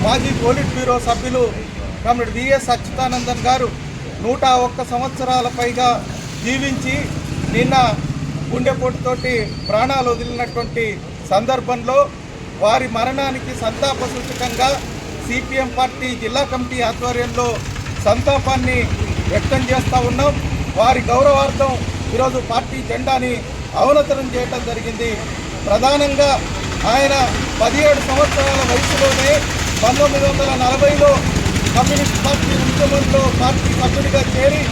మాజీ polit bureau సభ్యులు comrade VS Achuthanandan గారు 101 సంవత్సరాల పైగా జీవించి నిన్న గుండెపోటుతోటి ప్రాణాలు వదిలినటువంటి సందర్భంలో వారి మరణానికి సంతాప సూచకంగా సిపిఎం పార్టీ జిల్లా కమిటీ ఆధ్వర్యంలో సంతాపాన్ని వ్యక్తం చేస్తూ ఉన్నాం. వారి గౌరవార్థం ఈరోజు పార్టీ జెండాని అవనతనం చేయడం జరిగింది. ప్రధానంగా ఆయన 17 సంవత్సరాల వయసులోనే 1940లో కమ్యూనిస్ట్ పార్టీ ఉద్యమంలో పార్టీ సభ్యుడిగా చేరి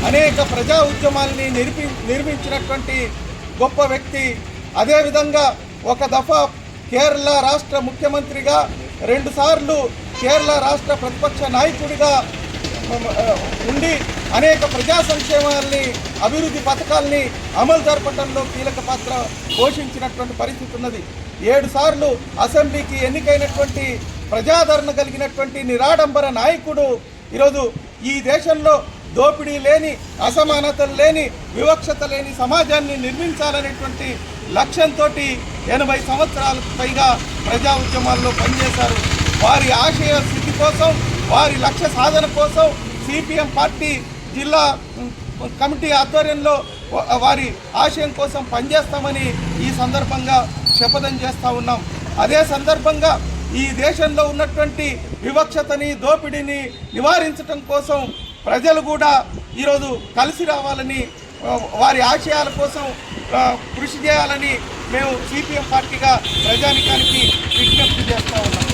అనేక ప్రజా ఉద్యమాలని నిర్మించినటువంటి గొప్ప వ్యక్తి. అదేవిధంగా ఒక దఫా కేరళ రాష్ట్ర ముఖ్యమంత్రిగా, 2 సార్లు కేరళ రాష్ట్ర ప్రతిపక్ష నాయకుడిగా ఉండి అనేక ప్రజా సంక్షేమాలని, అభివృద్ధి పథకాలని అమలు జరపడంలో కీలక పాత్ర పోషించినటువంటి పరిస్థితి ఉన్నది. 7 సార్లు అసెంబ్లీకి ఎన్నికైనటువంటి ప్రజాదరణ కలిగినటువంటి నిరాడంబర నాయకుడు ఈరోజు ఈ దేశంలో దోపిడీ లేని, అసమానతలు లేని, వివక్షత లేని సమాజాన్ని నిర్మించాలనేటువంటి లక్ష్యంతో 80 సంవత్సరాలకు పైగా ప్రజా ఉద్యమాల్లో పనిచేశారు. వారి ఆశయ స్థితి కోసం, వారి లక్ష్య సాధన కోసం సిపిఎం పార్టీ జిల్లా కమిటీ ఆధ్వర్యంలో వారి ఆశయం కోసం పనిచేస్తామని ఈ సందర్భంగా శపథం చేస్తూ ఉన్నాం. అదే సందర్భంగా ఈ దేశంలో ఉన్నటువంటి వివక్షతని, దోపిడీని నివారించడం కోసం ప్రజలు కూడా ఈరోజు కలిసి రావాలని, వారి ఆశయాల కోసం కృషి చేయాలని మేము సిపిఎం పార్టీగా ప్రజానికానికి విజ్ఞప్తి చేస్తూ ఉన్నాం.